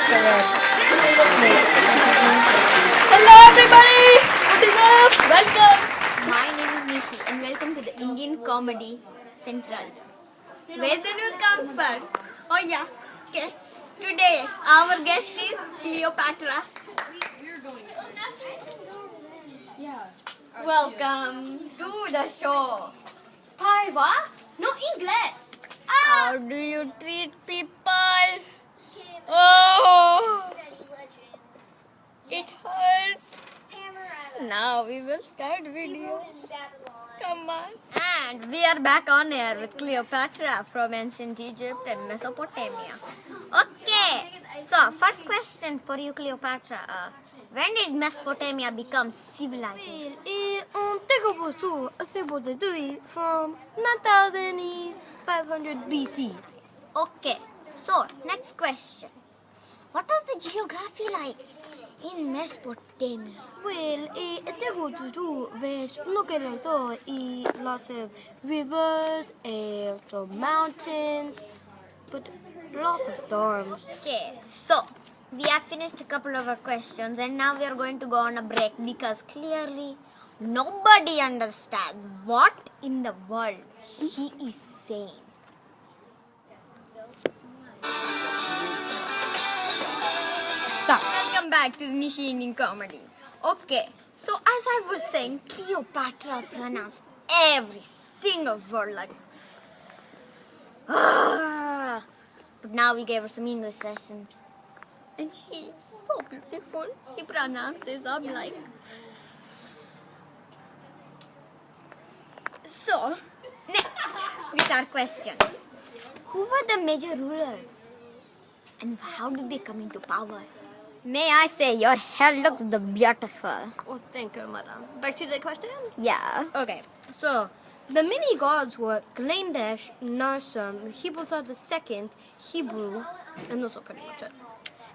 discovered. Hello everybody! What is up? Welcome! My name is Nishi and welcome to the Indian Comedy Central, where the news comes first. Oh yeah, okay. Today our guest is Cleopatra. Welcome to the show. Hi, what? No English. How do you treat people? Oh, it hurts. Now we will start video. Come on. And we are back on air with Cleopatra from ancient Egypt and Mesopotamia. Okay, so first question for you, Cleopatra. When did Mesopotamia become civilized? From 9500 BC. Okay, so next question. What was the geography like in Mesopotamia? Well, lots of rivers, some mountains, but lots of storms. Okay, so we have finished a couple of our questions and now we are going to go on a break because clearly nobody understands what in the world she is saying. Stop. Welcome back to Nishi Indian Comedy. Okay, so as I was saying, Cleopatra pronounced every single word like but now we gave her some English lessons. And she is so beautiful. She pronounces I'm like. So, next with our questions. Who were the major rulers? And how did they come into power? May I say, your hair looks the beautiful. Oh, thank you, madam. Back to the question? Yeah. Okay, so the mini gods were Glandash, Narsum, Hebutha II, Hebrew, and those are pretty much it.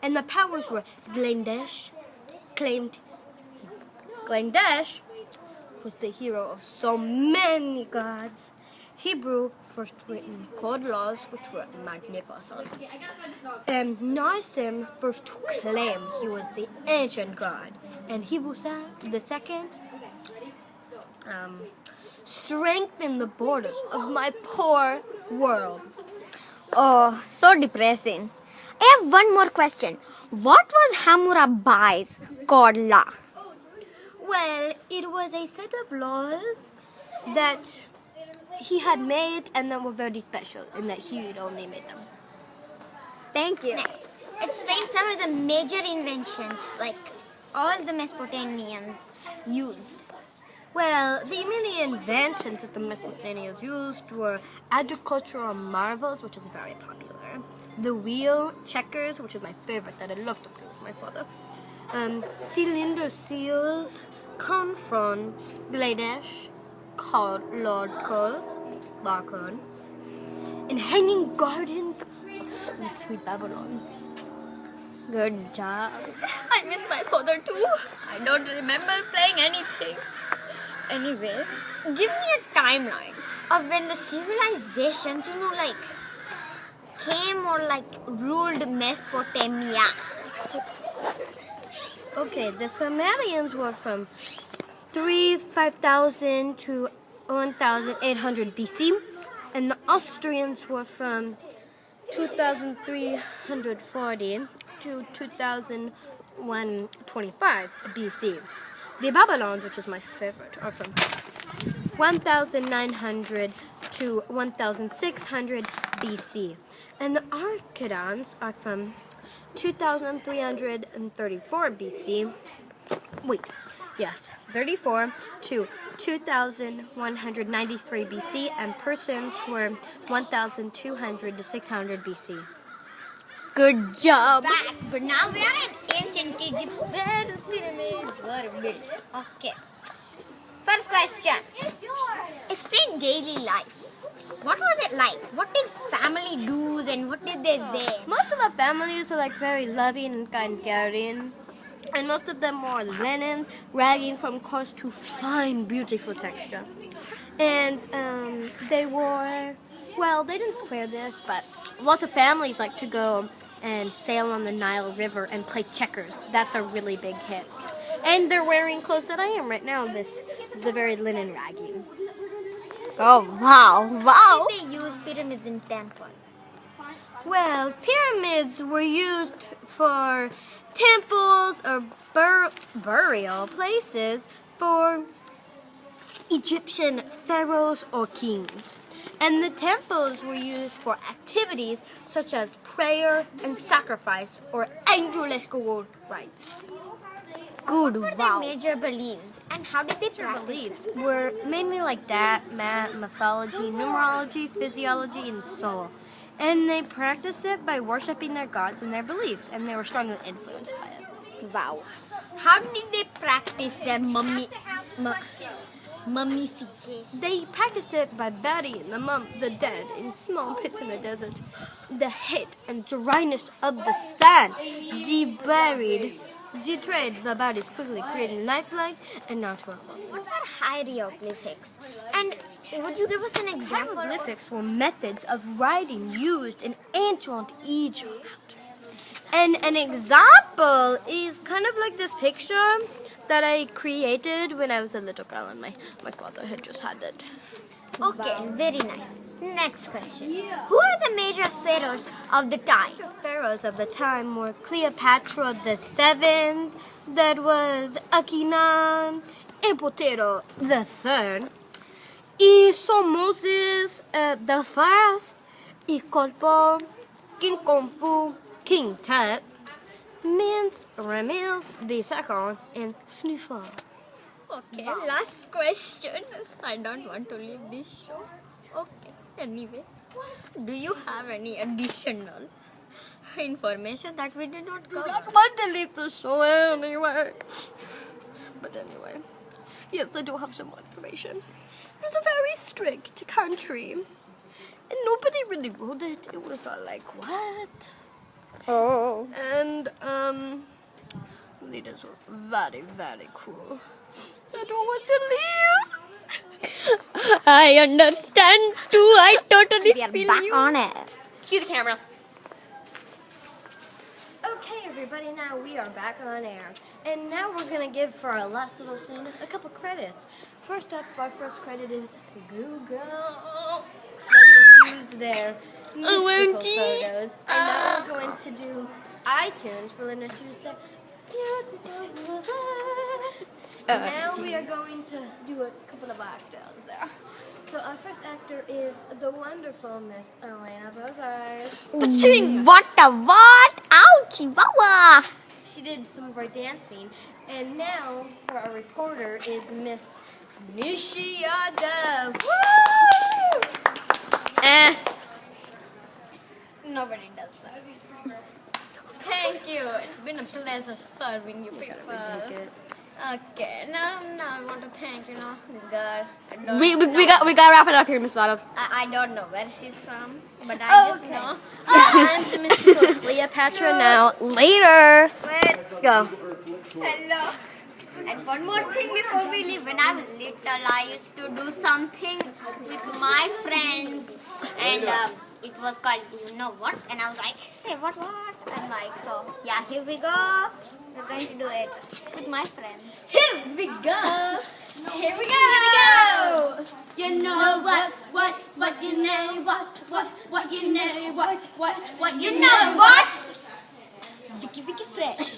And the powers were Glandash was the hero of so many gods. Hebrew first written code laws, which were magnificent. And Narsim first claimed he was the ancient god. And Hebutha II strengthened the borders of my poor world. Oh, so depressing. I have one more question. What was Hammurabi's god law? Well, it was a set of laws that he had made and that were very special and that he had only made them. Thank you. Next, explain some of the major inventions like all the Mesopotamians used. Well, the many inventions that the Mesopotamians used were agricultural marvels, which is very popular, the wheel, checkers, which is my favorite that I love to play with my father, cylinder seals, confron, gladesh, Lord Larkon, and hanging gardens of sweet, sweet Babylon. Good job. I miss my father too. I don't remember playing anything. Anyways, give me a timeline of when the civilizations, came or ruled Mesopotamia. Okay, the Sumerians were from 5000 to 1800 BC, and the Austrians were from 2340 to 2125 BC. The Babylons, which is my favorite, are from 1900 to 1600 BC, and the Archidons are from 2334 BC. Yes, 34 to 2193 BC, and Persians were 1200 to 600 BC. Good job. Back, but now we are in ancient Egypt where the pyramids were built. Okay. First question. Explain daily life. What was it like? What did family do and what did they wear? Most of the families are very loving and kind-caring, and most of them wore linens, ranging from coarse to fine, beautiful texture. And they wore, well, they didn't wear this, but lots of families like to go and sail on the Nile River and play checkers. That's a really big hit. And they're wearing clothes that I am right now. This is a very linen ragging. Oh, wow, wow. Did they use pyramids in temples? Well, pyramids were used for temples or burial places for Egyptian pharaohs or kings. And the temples were used for activities such as prayer and sacrifice or angelical rites. Good, What were wow. their major beliefs and how did they Their practice beliefs were mainly like that, math, mythology, numerology, physiology, and soul. And they practiced it by worshiping their gods and their beliefs, and they were strongly influenced by it. it? Wow. How did they practice their mummification? They practiced it by burying the dead in small pits in the desert. The heat and dryness of the sun detrayed the bodies quickly, creating lifelike and natural bodies. What were hieroglyphics? And would you give us an example? Hieroglyphics were methods of writing used in ancient Egypt. And an example is kind of like this picture that I created when I was a little girl, and my father had just had it. Okay, very nice. Next question. Who are the major pharaohs of the time? Pharaohs of the time were Cleopatra the Seventh, that was Akhenaten, Epotero the Third, Moses the First, Ikolpo, King Kung Fu, King Tut, Ramses the Second, and Snuffer. Okay, last question. I don't want to leave this show. Okay, anyways. Do you have any additional information that we did not cover? I don't want to leave the show anyway. But anyway, yes, I do have some more information. It was a very strict country, and nobody really ruled it. It was all like, what? Oh. And, leaders were very, very cruel. I don't want to leave. I understand too. I totally We are feel back you. on air. Cue the camera. Okay, everybody, now we are back on air. And now we're going to give, for our last little scene, a couple credits. First up, our first credit is Google. Letting us use their mystical photos. And now we're going to do iTunes for letting us use their beautiful music. Now we are going to do a couple of actors there. So our first actor is the wonderful Miss Elena Bozard. What a what? Ouchie, wawa. She did some of our dancing. And now for our reporter is Miss Nishi Yadav. Woo! Nobody does that. Thank you. It's been a pleasure serving you people. Okay, now I want to thank this girl. We got to wrap it up here, Miss Waddles. I don't know where she's from, but I just know. I'm the mystical Cleopatra now. Later. Wait, Go. hello. And one more thing before we leave. When I was little, I used to do something with my friends, and it was called "You Know What?" And I was like, "Say what? I'm like, so yeah, here we go. We're going to do it with my friends. Here we go. Here we go. You know what you know, what you know, what you know, What? Vicky Fresh.